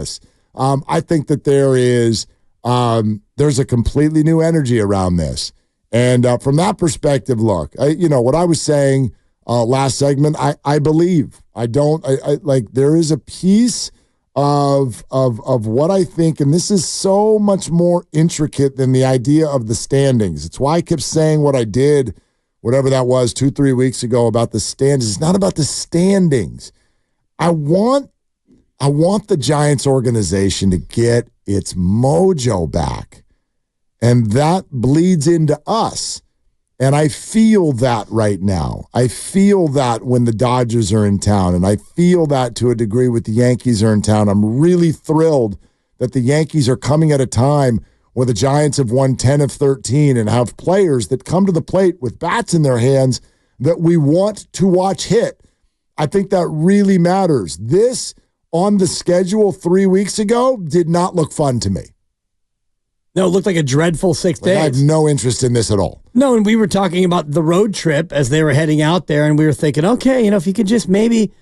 this. I think that there's a completely new energy around this. And from that perspective, look, what I was saying last segment, I believe. There is a piece of what I think, and this is so much more intricate than the idea of the standings. It's why I kept saying what I did, whatever that was 2-3 weeks ago about the standings. It's not about the standings. I want the Giants organization to get its mojo back. And that bleeds into us. And I feel that right now. I feel that when the Dodgers are in town, and I feel that to a degree with the Yankees are in town. I'm really thrilled that the Yankees are coming at a time where the Giants have won 10 of 13 and have players that come to the plate with bats in their hands that we want to watch hit. I think that really matters. This on the schedule 3 weeks ago did not look fun to me. No, it looked like a dreadful 6 days. I have no interest in this at all. No, and we were talking about the road trip as they were heading out there, and we were thinking, okay, if you could just maybe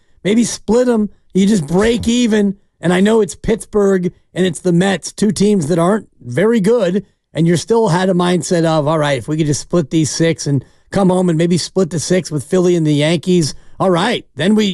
split them, you just break even. And I know it's Pittsburgh and it's the Mets, two teams that aren't very good, and you still had a mindset of, all right, if we could just split these 6 and come home and maybe split the 6 with Philly and the Yankees, all right, then we'd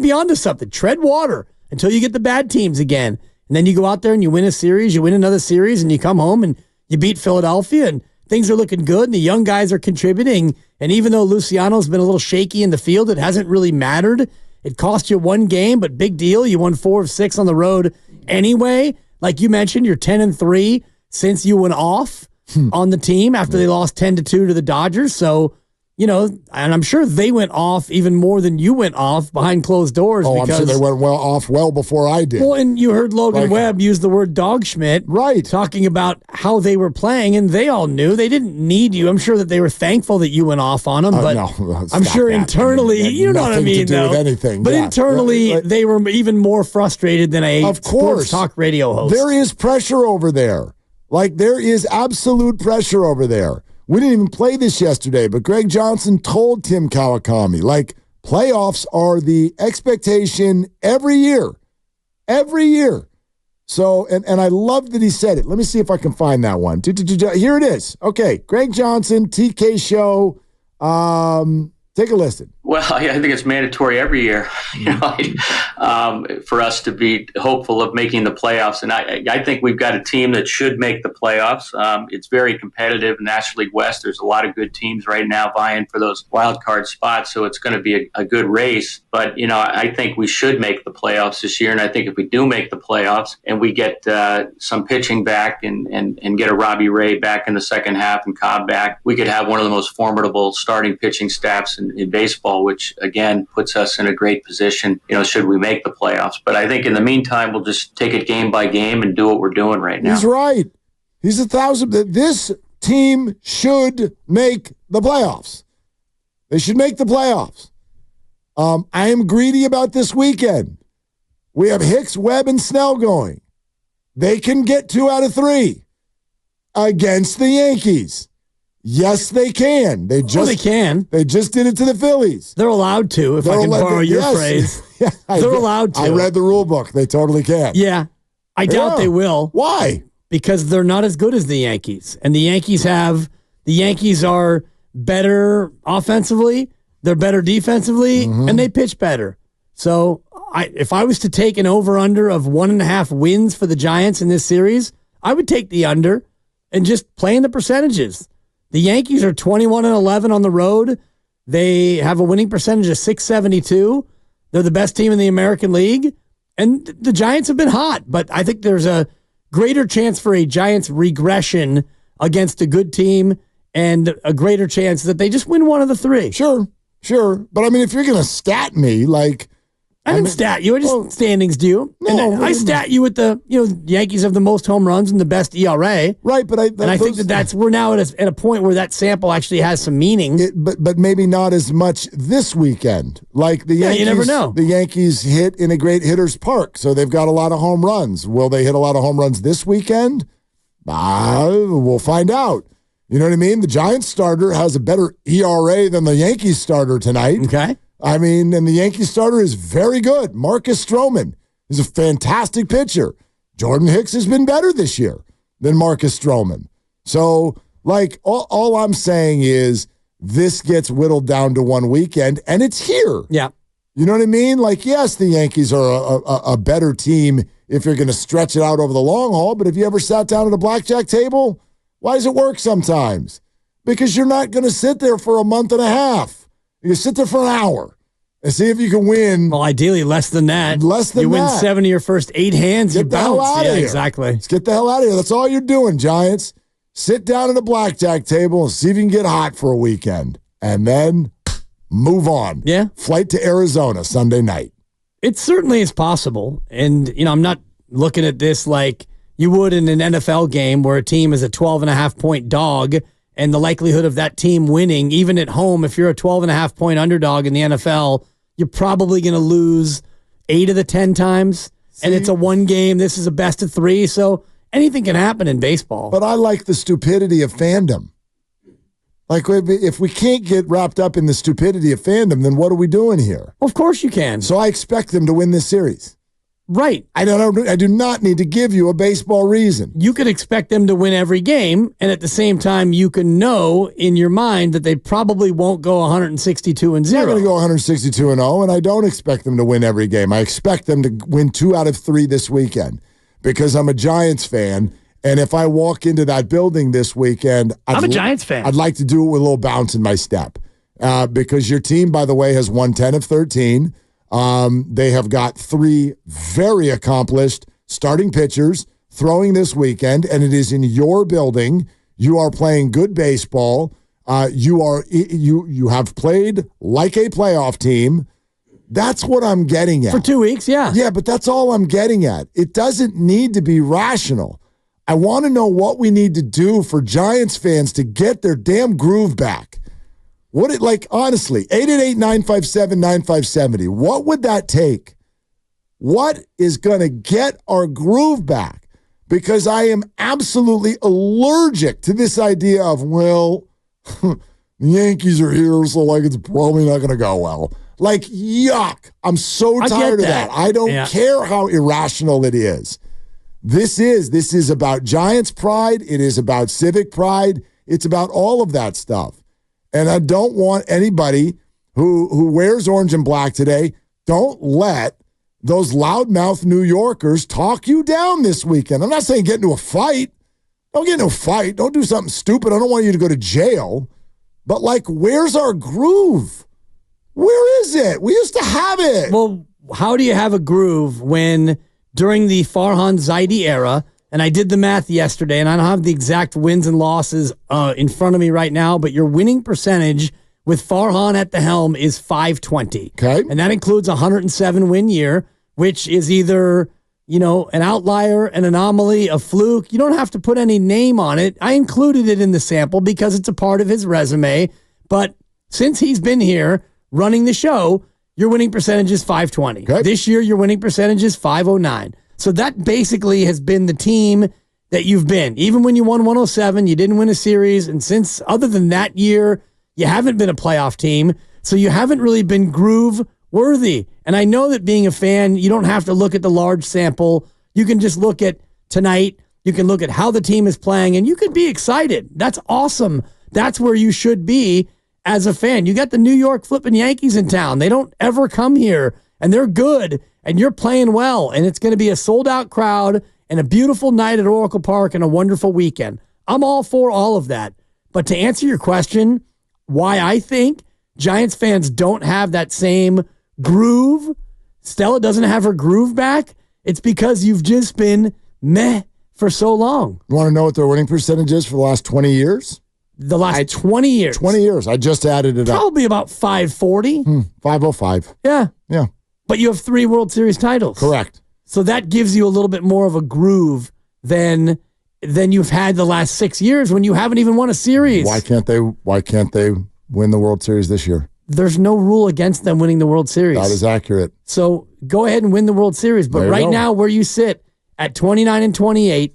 be on to something. Tread water until you get the bad teams again. And then you go out there and you win a series, you win another series, and you come home and you beat Philadelphia, and things are looking good, and the young guys are contributing. And even though Luciano's been a little shaky in the field, it hasn't really mattered. It cost you one game, but big deal. You won 4 of 6 on the road anyway. Like you mentioned, you're 10-3 since you went off on the team after they lost 10-2 to the Dodgers. So, and I'm sure they went off even more than you went off behind closed doors. Oh, because I'm sure they went well before I did. Well, and you heard Logan Webb use the word dog schmidt. Right. Talking about how they were playing, and they all knew they didn't need you. I'm sure that they were thankful that you went off on them, but no, I'm sure internally, you know what I mean, to do with anything. But internally, they were even more frustrated than a sports talk radio host. There is pressure over there. There is absolute pressure over there. We didn't even play this yesterday, but Greg Johnson told Tim Kawakami, playoffs are the expectation every year. Every year. So, and I love that he said it. Let me see if I can find that one. Here it is. Okay, Greg Johnson, TK Show. Take a listen. Well, I think it's mandatory every year, for us to be hopeful of making the playoffs. And I think we've got a team that should make the playoffs. It's very competitive. National League West, there's a lot of good teams right now vying for those wild card spots. So it's going to be a good race. But, I think we should make the playoffs this year. And I think if we do make the playoffs and we get some pitching back and get a Robbie Ray back in the second half and Cobb back, we could have one of the most formidable starting pitching staffs in baseball, which again puts us in a great position, should we make the playoffs. But I think in the meantime, we'll just take it game by game and do what we're doing right now. He's right. He's 1,000. This team should make the playoffs. They should make the playoffs. I am greedy about this weekend. We have Hicks, Webb, and Snell going. They can get 2 out of 3 against the Yankees. Yes, they can. They can. They just did it to the Phillies. They're allowed to, if I can borrow your phrase. Yeah, they're allowed to. I read the rule book. They totally can. Yeah. I doubt they will. Why? Because they're not as good as the Yankees. And the Yankees are better offensively, they're better defensively, and they pitch better. So if I was to take an over-under of 1.5 wins for the Giants in this series, I would take the under and just play in the percentages. The Yankees are 21-11 on the road. They have a winning percentage of .672. They're the best team in the American League. And the Giants have been hot, but I think there's a greater chance for a Giants regression against a good team and a greater chance that they just win one of the 3. Sure. But, if you're going to stat me, I didn't stat you. I just standings do you. No, and I stat you with the Yankees have the most home runs and the best ERA. Right, but I think we're now at a point where that sample actually has some meaning. But maybe not as much this weekend. The Yankees, you never know. The Yankees hit in a great hitter's park, so they've got a lot of home runs. Will they hit a lot of home runs this weekend? We'll find out. You know what I mean? The Giants starter has a better ERA than the Yankees starter tonight. Okay. And the Yankees starter is very good. Marcus Stroman. He's a fantastic pitcher. Jordan Hicks has been better this year than Marcus Stroman. So, like, all I'm saying is this gets whittled down to one weekend, and it's here. Yeah. You know what I mean? Like, yes, the Yankees are a better team if you're going to stretch it out over the long haul, but have you ever sat down at a blackjack table? Why does it work sometimes? Because you're not going to sit there for a month and a half. You sit there for an hour and see if you can win. Well, ideally, less than that. Less than you that. win 7 of your first 8 hands, you Get the hell bounce. out of here. Exactly. Let's get the hell out of here. That's all you're doing, Giants. Sit down at a blackjack table and see if you can get hot for a weekend. And then move on. Yeah. Flight to Arizona Sunday night. It certainly is possible. And, I'm not looking at this like you would in an NFL game where a team is a 12.5-point dog and the likelihood of that team winning, even at home, if you're a 12.5-point underdog in the NFL, you're probably going to lose 8 of the 10 times. And it's a one game. This is a best of 3. So anything can happen in baseball. But I like the stupidity of fandom. Like, if we can't get wrapped up in the stupidity of fandom, then what are we doing here? Of course you can. So I expect them to win this series. Right. I do not need to give you a baseball reason. You could expect them to win every game, and at the same time, you can know in your mind that they probably won't go 162-0. They're going to go 162-0, and I don't expect them to win every game. I expect them to win 2 out of 3 this weekend because I'm a Giants fan, and if I walk into that building this weekend, I'm a Giants fan. I'd like to do it with a little bounce in my step because your team, by the way, has won 10 of 13. They have got 3 very accomplished starting pitchers throwing this weekend, and it is in your building. You are playing good baseball. You have played like a playoff team. That's what I'm getting at. For 2 weeks, yeah. Yeah, but that's all I'm getting at. It doesn't need to be rational. I want to know what we need to do for Giants fans to get their damn groove back. Honestly, 888-957-9570. What would that take? What is going to get our groove back? Because I am absolutely allergic to this idea of, the Yankees are here, so it's probably not going to go well. Yuck. I'm so tired of that. I don't care how irrational it is. This is about Giants pride. It is about civic pride. It's about all of that stuff. And I don't want anybody who wears orange and black today, don't let those loudmouth New Yorkers talk you down this weekend. I'm not saying get into a fight. Don't get into a fight. Don't do something stupid. I don't want you to go to jail. But, where's our groove? Where is it? We used to have it. Well, how do you have a groove when during the Farhan Zaidi era, and I did the math yesterday, and I don't have the exact wins and losses in front of me right now, but your winning percentage with Farhan at the helm is .520. Okay. And that includes a 107-win year, which is either, an outlier, an anomaly, a fluke. You don't have to put any name on it. I included it in the sample because it's a part of his resume. But since he's been here running the show, your winning percentage is .520. Okay. This year, your winning percentage is .509. So that basically has been the team that you've been. Even when you won 107, you didn't win a series. And since, other than that year, you haven't been a playoff team. So you haven't really been groove worthy. And I know that being a fan, you don't have to look at the large sample. You can just look at tonight. You can look at how the team is playing, and you could be excited. That's awesome. That's where you should be as a fan. You got the New York flipping Yankees in town. They don't ever come here, and they're good. And you're playing well, and it's going to be a sold-out crowd and a beautiful night at Oracle Park and a wonderful weekend. I'm all for all of that. But to answer your question, why I think Giants fans don't have that same groove, Stella doesn't have her groove back, it's because you've just been meh for so long. You want to know what their winning percentage is for the last 20 years? The last 20 years. 20 years. I just added it up. Probably about .540. 505. Yeah. Yeah. But you have 3 World Series titles. Correct. So that gives you a little bit more of a groove than you've had the last 6 years when you haven't even won a series. Why can't they win the World Series this year? There's no rule against them winning the World Series. That is accurate. So go ahead and win the World Series. But right now, where you sit at 29 and 28,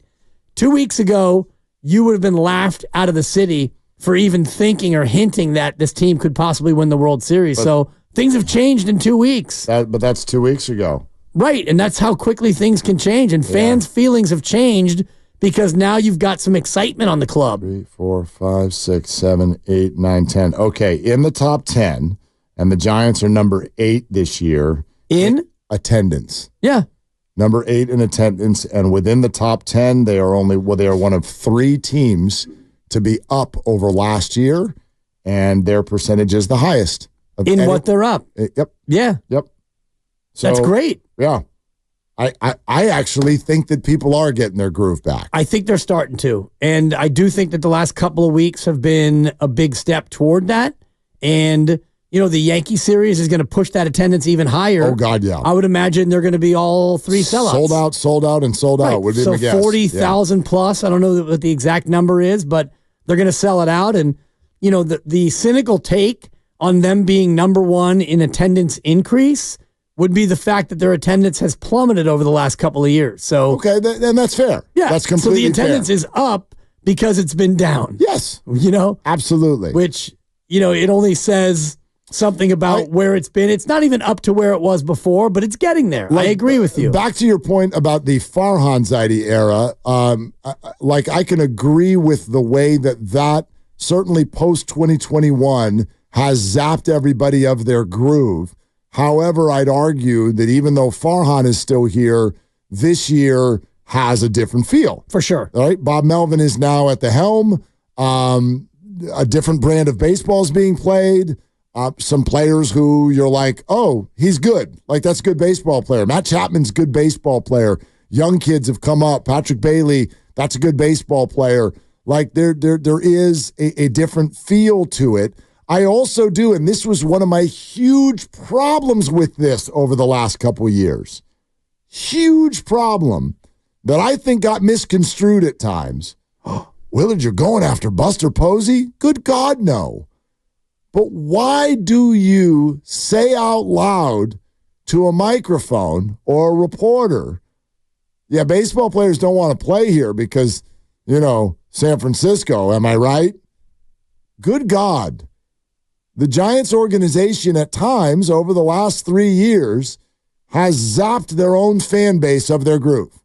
2 weeks ago, you would have been laughed out of the city for even thinking or hinting that this team could possibly win the World Series. So things have changed in 2 weeks. But that's 2 weeks ago. Right, and that's how quickly things can change. And fans' feelings have changed because now you've got some excitement on the club. 3, 4, 5, 6, 7, 8, 9, 10. Okay, in the top 10, and the Giants are number 8 this year. In? Attendance. Yeah. Number 8 in attendance, and within the top 10, they are one of 3 teams to be up over last year, and their percentage is the highest. In what they're up. Yep. Yeah. Yep. So, that's great. Yeah. I actually think that people are getting their groove back. I think they're starting to. And I do think that the last couple of weeks have been a big step toward that. And, the Yankee series is going to push that attendance even higher. Oh, God, yeah. I would imagine they're going to be all 3 sellouts. Sold out, and sold out. Would be so my guess. 40,000 plus. I don't know what the exact number is, but they're going to sell it out. And, the cynical take on them being number 1 in attendance increase would be the fact that their attendance has plummeted over the last couple of years. So okay, then that's fair. Yeah, that's completely fair. So the attendance fair. is up because it's been down. Yes, absolutely. Which it only says something about where it's been. It's not even up to where it was before, but it's getting there. I agree with you. Back to your point about the Farhan Zaidi era, I can agree with the way that certainly post 2021 has zapped everybody of their groove. However, I'd argue that even though Farhan is still here, this year has a different feel. For sure. All right. Bob Melvin is now at the helm. A different brand of baseball is being played. Some players who you're like, oh, he's good. Like, that's a good baseball player. Matt Chapman's a good baseball player. Young kids have come up. Patrick Bailey, that's a good baseball player. Like, there is a different feel to it. I also do, and this was one of my huge problems with this over the last couple of years. Huge problem that I think got misconstrued at times. Willard, you're going after Buster Posey? Good God, no. But why do you say out loud to a microphone or a reporter, yeah, baseball players don't want to play here because, San Francisco, am I right? Good God. The Giants organization at times over the last 3 years has zapped their own fan base of their groove.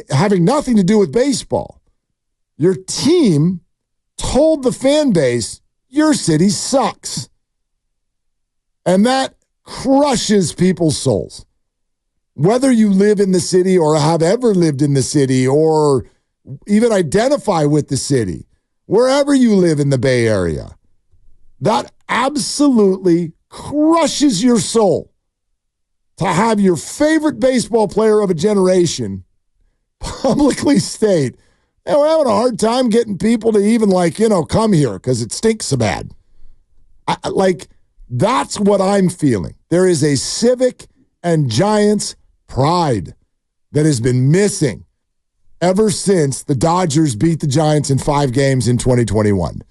Having nothing to do with baseball. Your team told the fan base, your city sucks. And that crushes people's souls. Whether you live in the city or have ever lived in the city or even identify with the city, wherever you live in the Bay Area, that absolutely crushes your soul to have your favorite baseball player of a generation publicly state, hey, we're having a hard time getting people to even come here because it stinks so bad. That's what I'm feeling. There is a Civic and Giants pride that has been missing ever since the Dodgers beat the Giants in 5 games in 2021.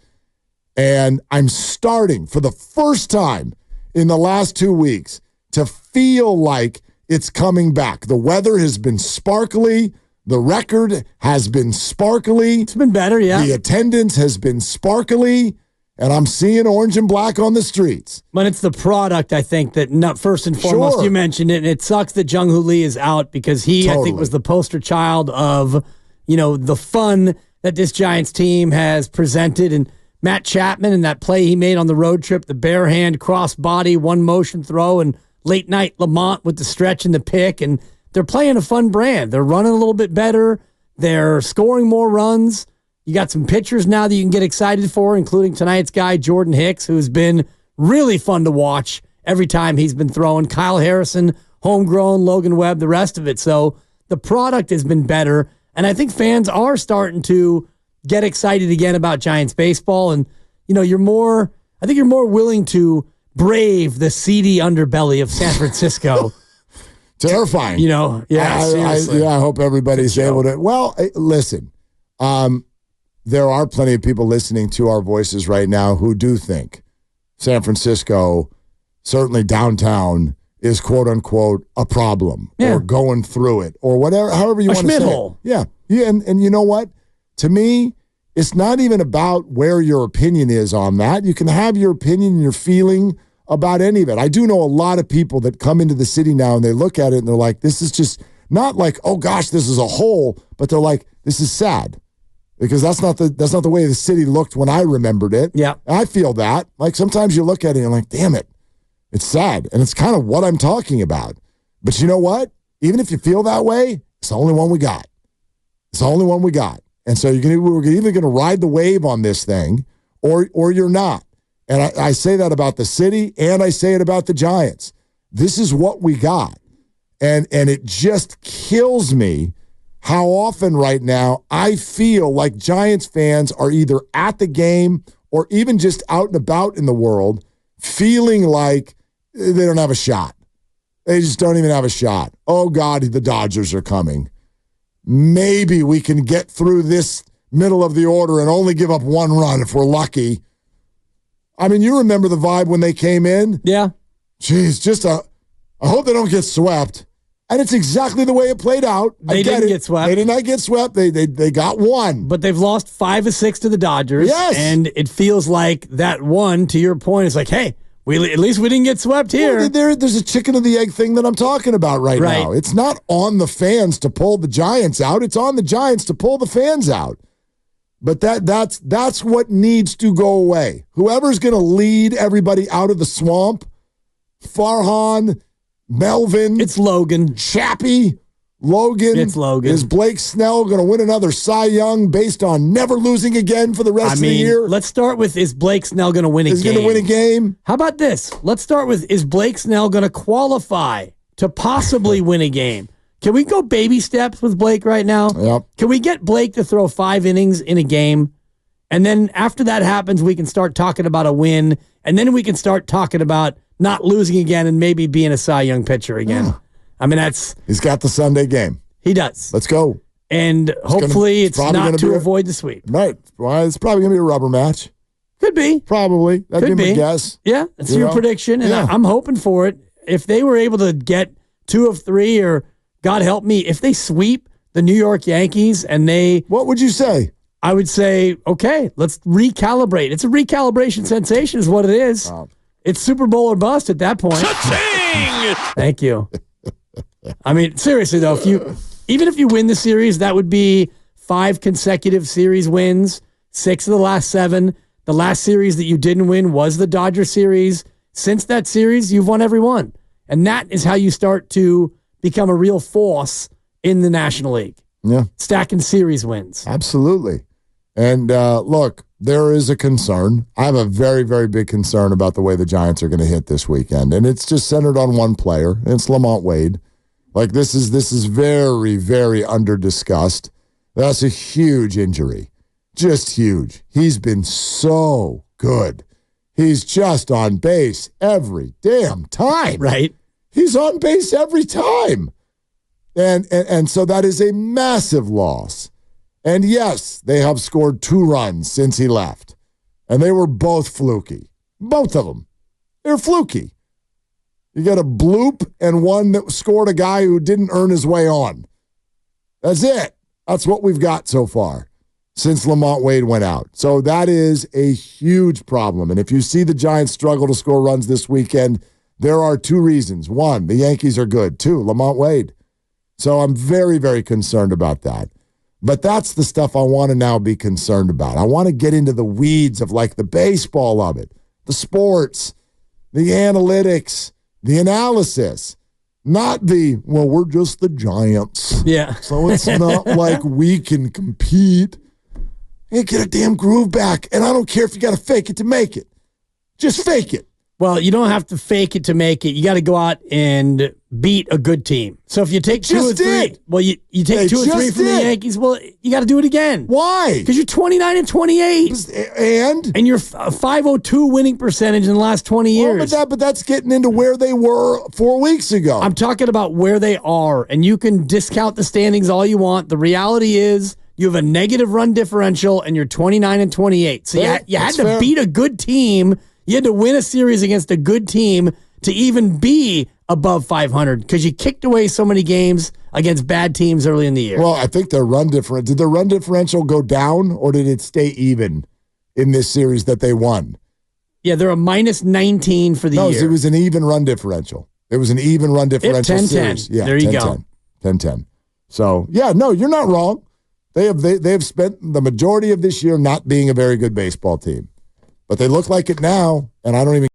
And I'm starting for the first time in the last 2 weeks to feel like it's coming back. The weather has been sparkly. The record has been sparkly. It's been better, yeah. The attendance has been sparkly. And I'm seeing orange and black on the streets. But it's the product, I think, that first and foremost, Sure. You mentioned it, and it sucks that Jung Hoo Lee is out because he, I think, was the poster child of, the fun that this Giants team has presented. And Matt Chapman and that play he made on the road trip, the bare hand, cross body, one motion throw, and late night Lamont with the stretch and the pick. And they're playing a fun brand. They're running a little bit better. They're scoring more runs. You got some pitchers now that you can get excited for, including tonight's guy, Jordan Hicks, who's been really fun to watch every time he's been throwing. Kyle Harrison, homegrown, Logan Webb, the rest of it. So the product has been better, and I think fans are starting to get excited again about Giants baseball. And, you're more willing to brave the seedy underbelly of San Francisco. Terrifying. Seriously. I hope everybody's able to. Well, listen, there are plenty of people listening to our voices right now who do think San Francisco, certainly downtown, is quote unquote a problem or going through it or whatever, however you want to say it. Yeah. And you know what? To me, it's not even about where your opinion is on that. You can have your opinion and your feeling about any of it. I do know a lot of people that come into the city now and they look at it and they're like, this is just not like, oh gosh, this is a hole, but they're like, this is sad. Because that's not the way the city looked when I remembered it. Yeah. And I feel that. Like sometimes you look at it and you're like, damn it, it's sad. And it's kind of what I'm talking about. But you know what? Even if you feel that way, it's the only one we got. It's the only one we got. And so we're either going to ride the wave on this thing or you're not. And I say that about the city and I say it about the Giants. This is what we got. And it just kills me how often right now I feel like Giants fans are either at the game or even just out and about in the world feeling like they don't have a shot. They just don't even have a shot. Oh, God, the Dodgers are coming. Maybe we can get through this middle of the order and only give up one run if we're lucky. I mean, you remember the vibe when they came in? Yeah. Jeez, I hope they don't get swept. And it's exactly the way it played out. They didn't get swept. They did not get swept. They got one. But they've lost 5 of 6 to the Dodgers. Yes. And it feels like that one, to your point, is like, hey, at least we didn't get swept here. Well, there's a chicken and the egg thing that I'm talking about right now. It's not on the fans to pull the Giants out. It's on the Giants to pull the fans out. But that's what needs to go away. Whoever's going to lead everybody out of the swamp, Farhan, Melvin. It's Logan. Chappie, Logan. It's Logan. Is Blake Snell going to win another Cy Young based on never losing again for the rest of the year? Let's start with, is Blake Snell going to win a game? Is going to win a game? How about this? Let's start with, is Blake Snell going to qualify to possibly win a game? Can we go baby steps with Blake right now? Yep. Can we get Blake to throw 5 innings in a game? And then after that happens, we can start talking about a win. And then we can start talking about not losing again and maybe being a Cy Young pitcher again. Yeah. I mean, he's got the Sunday game. He does. Let's go. And hopefully it's not to avoid the sweep. Right. Well, it's probably going to be a rubber match. Could be. Probably. That'd be my guess. Yeah, that's your prediction. And I'm hoping for it. If they were able to get 2 of 3, or God help me, if they sweep the New York Yankees and what would you say? I would say, okay, let's recalibrate. It's a recalibration sensation is what it is. It's Super Bowl or bust at that point. Cha-ching! Thank you. I mean, seriously, though, even if you win the series, that would be 5 consecutive series wins, 6 of the last 7. The last series that you didn't win was the Dodger series. Since that series, you've won every one. And that is how you start to become a real force in the National League. Yeah. Stacking series wins. Absolutely. And look, there is a concern. I have a very, very big concern about the way the Giants are going to hit this weekend. And it's just centered on one player, and it's Lamont Wade. Like, this is very, very under-discussed. That's a huge injury. Just huge. He's been so good. He's just on base every damn time. Right. He's on base every time. And so that is a massive loss. And yes, they have scored 2 runs since he left. And they were both fluky. Both of them. They're fluky. You got a bloop and one that scored a guy who didn't earn his way on. That's it. That's what we've got so far since Lamont Wade went out. So that is a huge problem. And if you see the Giants struggle to score runs this weekend, there are 2 reasons. 1, the Yankees are good. 2, Lamont Wade. So I'm very, very concerned about that. But that's the stuff I want to now be concerned about. I want to get into the weeds of like the baseball of it, the sports, the analytics, the analysis, not we're just the Giants. Yeah. So it's not like we can compete. Hey, get a damn groove back. And I don't care if you got to fake it to make it. Just fake it. Well, you don't have to fake it to make it. You got to go out and beat a good team. So if you take 2 or 3, well, you take 2 or 3 from the Yankees, well, you got to do it again. Why? Because you're 29 and 28. And you're a 502 winning percentage in the last 20 years. But that's getting into where they were 4 weeks ago. I'm talking about where they are, and you can discount the standings all you want. The reality is you have a negative run differential, and you're 29 and 28. So you had to beat a good team. You had to win a series against a good team to even be above 500 because you kicked away so many games against bad teams early in the year. Well, I think did their run differential go down or did it stay even in this series that they won? Yeah, they're a minus 19 for the year. No, it was an even run differential. It was an even run differential 10-10. series. Yeah, there you 10-10. go. 10-10. So, yeah, no, you're not wrong. They have spent the majority of this year not being a very good baseball team. But they look like it now, and I don't even